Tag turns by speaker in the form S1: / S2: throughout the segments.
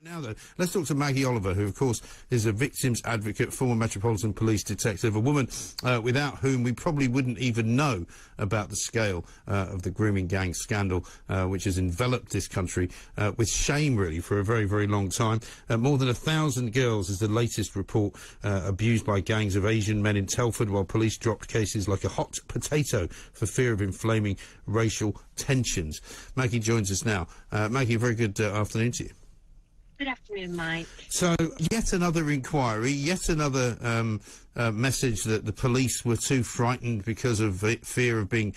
S1: Now then, let's talk to Maggie Oliver, who of course is a victims advocate, former Metropolitan Police detective, a woman without whom we probably wouldn't even know about the scale of the grooming gang scandal, which has enveloped this country with shame really for a very, very long time. More than 1,000 girls is the latest report abused by gangs of Asian men in Telford, while police dropped cases like a hot potato for fear of inflaming racial tensions. Maggie joins us now. Maggie, a very good afternoon to you.
S2: Good afternoon, Mike.
S1: So, yet another inquiry, yet another message that the police were too frightened because of fear of being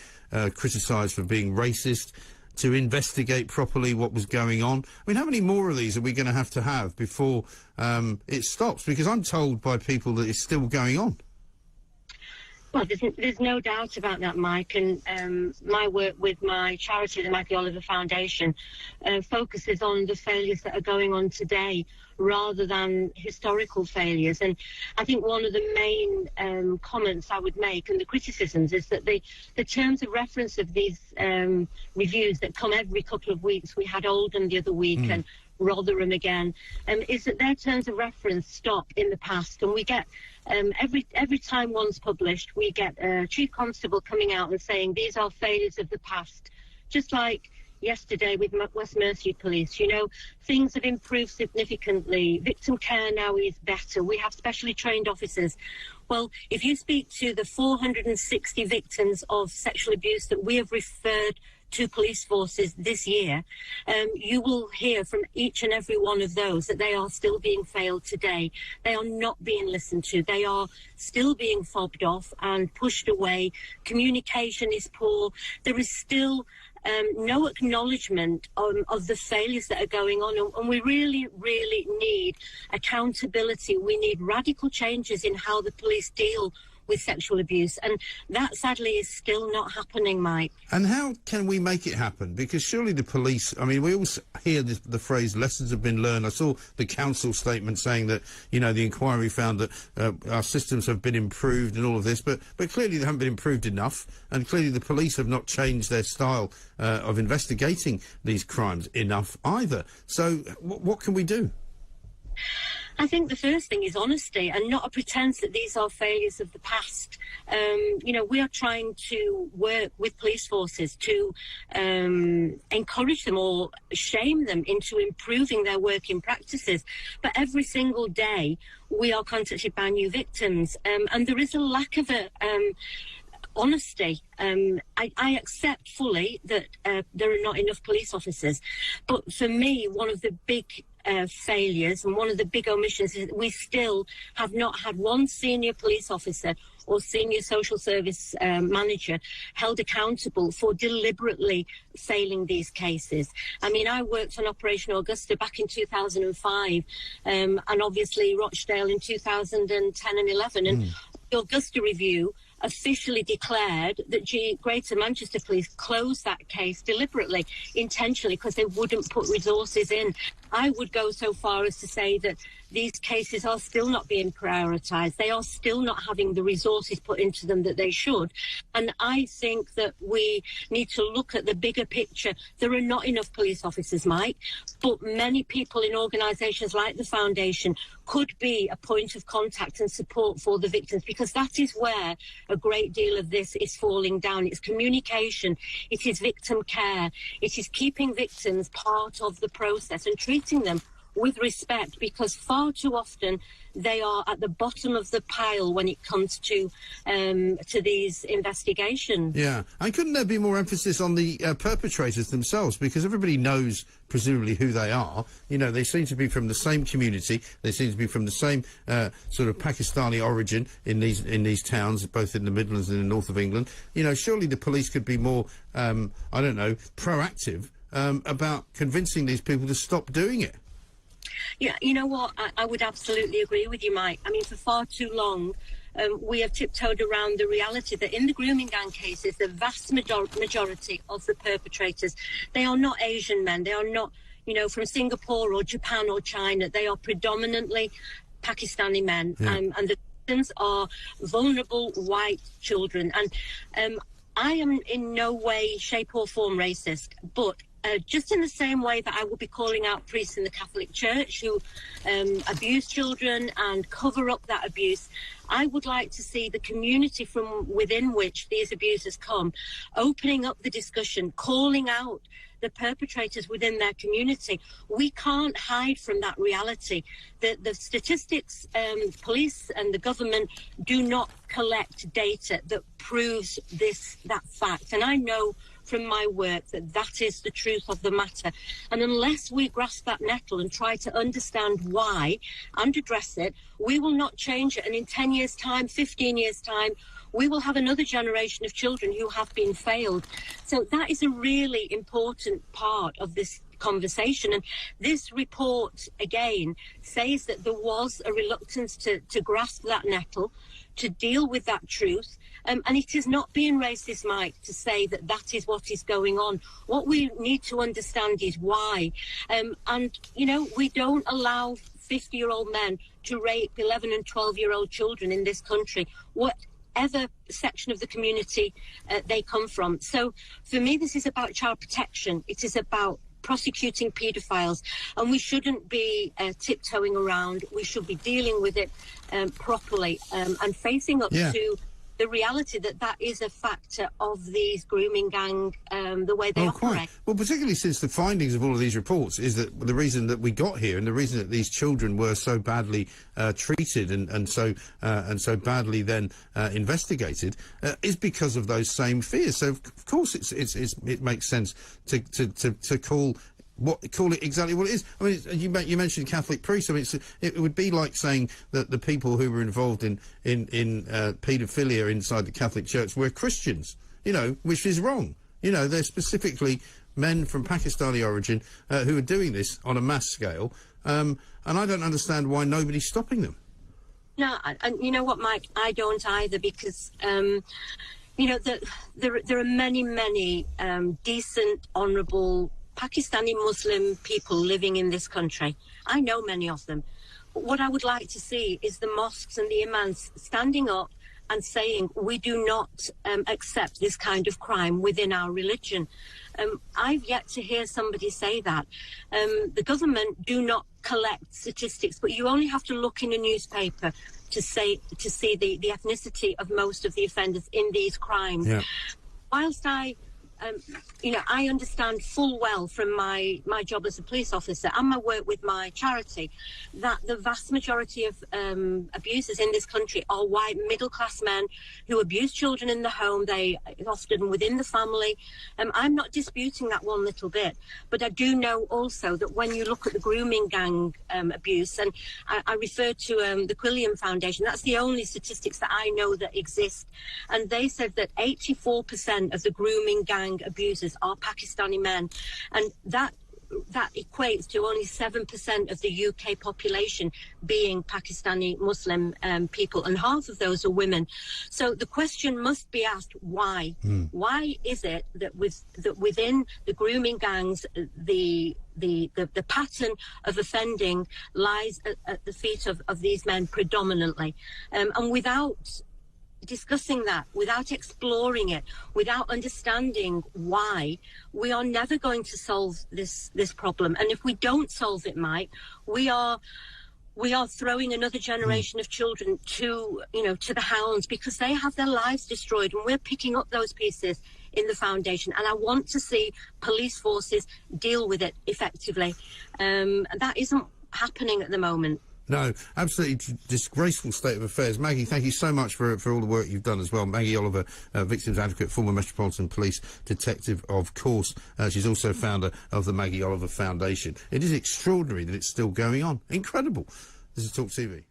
S1: criticised for being racist to investigate properly what was going on. I mean, how many more of these are we going to have before it stops? Because I'm told by people that it's still going on.
S2: Well, there's no doubt about that, Mike, and my work with my charity, the Maggie Oliver Foundation, focuses on the failures that are going on today rather than historical failures. And I think one of the main comments I would make, and the criticisms, is that the terms of reference of these reviews that come every couple of weeks, we had Oldham the other week and Rotherham again, is that their terms of reference stop in the past, and we get every time one's published, we get a chief constable coming out and saying these are failures of the past, just like yesterday with West Mercia Police. You know, things have improved significantly. Victim care now is better. We have specially trained officers. Well, if you speak to the 460 victims of sexual abuse that we have referred to police forces this year, you will hear from each and every one of those that they are still being failed today. They are not being listened to. They are still being fobbed off and pushed away. Communication is poor. There is still no acknowledgement of the failures that are going on, and we really, really need accountability. We need radical changes in how the police deal with sexual abuse, and that sadly is still not happening, Mike.
S1: And how can we make it happen? Because surely the police, I mean, we always hear the phrase lessons have been learned. I saw the council statement saying that, you know, the inquiry found that our systems have been improved and all of this, but clearly they haven't been improved enough, and clearly the police have not changed their style of investigating these crimes enough either. So what can we do?
S2: I think the first thing is honesty, and not a pretense that these are failures of the past. You know, we are trying to work with police forces to encourage them or shame them into improving their working practices. But every single day we are contacted by new victims, and there is a lack of honesty. I accept fully that there are not enough police officers, but for me, one of the big failures and one of the big omissions is that we still have not had one senior police officer or senior social service manager held accountable for deliberately failing these cases. I mean, I worked on Operation Augusta back in 2005 and obviously Rochdale in 2010 and 11, and the Augusta review officially declared that Greater Manchester Police closed that case deliberately, intentionally, because they wouldn't put resources in. I would go so far as to say that these cases are still not being prioritised. They are still not having the resources put into them that they should. And I think that we need to look at the bigger picture. There are not enough police officers, Mike, but many people in organisations like the Foundation could be a point of contact and support for the victims, because that is where a great deal of this is falling down. It's communication, it is victim care, it is keeping victims part of the process and treating them with respect, because far too often they are at the bottom of the pile when it comes to these investigations.
S1: Yeah, and couldn't there be more emphasis on the perpetrators themselves? Because everybody knows, presumably, who they are. You know, they seem to be from the same community. They seem to be from the same sort of Pakistani origin in these towns, both in the Midlands and in the north of England. You know, surely the police could be more, I don't know, proactive about convincing these people to stop doing it.
S2: Yeah, you know what? I would absolutely agree with you, Mike. I mean, for far too long, we have tiptoed around the reality that in the grooming gang cases, the vast majority of the perpetrators, they are not Asian men. They are not, you know, from Singapore or Japan or China. They are predominantly Pakistani men, and the victims are vulnerable white children. And I am in no way, shape or form racist, but just in the same way that I will be calling out priests in the Catholic Church who abuse children and cover up that abuse, I would like to see the community from within which these abusers come opening up the discussion, calling out the perpetrators within their community. We can't hide from that reality. The statistics, police and the government do not collect data that proves that fact. And I know from my work that is the truth of the matter. And unless we grasp that nettle and try to understand why and address it, we will not change it. And in 10 years' time, 15 years' time, we will have another generation of children who have been failed. So that is a really important part of this conversation. And this report, again, says that there was a reluctance to grasp that nettle, to deal with that truth. And it is not being raised this mic to say that that is what is going on. What we need to understand is why. And, you know, we don't allow 50-year-old men to rape 11 and 12-year-old children in this country, whatever section of the community they come from. So for me, this is about child protection. It is about prosecuting paedophiles, and we shouldn't be tiptoeing around. We should be dealing with it properly and facing up to the reality that that is a factor of these grooming gang, the way they operate.
S1: Quite. Well, particularly since the findings of all of these reports is that the reason that we got here and the reason that these children were so badly treated and so badly then investigated is because of those same fears. So of course it makes sense to call it exactly what it is. I mean, you mentioned Catholic priests. I mean, it would be like saying that the people who were involved in paedophilia inside the Catholic Church were Christians, you know, which is wrong. You know, they're specifically men from Pakistani origin who are doing this on a mass scale, and I don't understand why nobody's stopping them.
S2: No, and you know what, Mike, I don't either, because you know, there are many decent, honourable Pakistani Muslim people living in this country. I know many of them. But what I would like to see is the mosques and the imams standing up and saying, we do not accept this kind of crime within our religion. I've yet to hear somebody say that. The government do not collect statistics, but you only have to look in a newspaper to see the ethnicity of most of the offenders in these crimes. Yeah. Whilst you know, I understand full well from my job as a police officer and my work with my charity that the vast majority of abusers in this country are white middle-class men who abuse children in the home, they often within the family. I'm not disputing that one little bit, but I do know also that when you look at the grooming gang abuse, and I refer to the Quilliam Foundation, that's the only statistics that I know that exist, and they said that 84% of the grooming gang abusers are Pakistani men, and that equates to only 7% of the UK population being Pakistani Muslim people, and half of those are women. So the question must be asked, why? Why is it that within the grooming gangs the pattern of offending lies at the feet of these men predominantly, and without discussing that, without exploring it, without understanding why, we are never going to solve this problem. And if we don't solve it, Mike, we are throwing another generation of children to the hounds, because they have their lives destroyed, and we're picking up those pieces in the foundation. And I want to see police forces deal with it effectively. That isn't happening at the moment.
S1: No, absolutely disgraceful state of affairs. Maggie, thank you so much for all the work you've done as well. Maggie Oliver, victims advocate, former Metropolitan Police detective, of course. She's also founder of the Maggie Oliver Foundation. It is extraordinary that it's still going on. Incredible. This is Talk TV.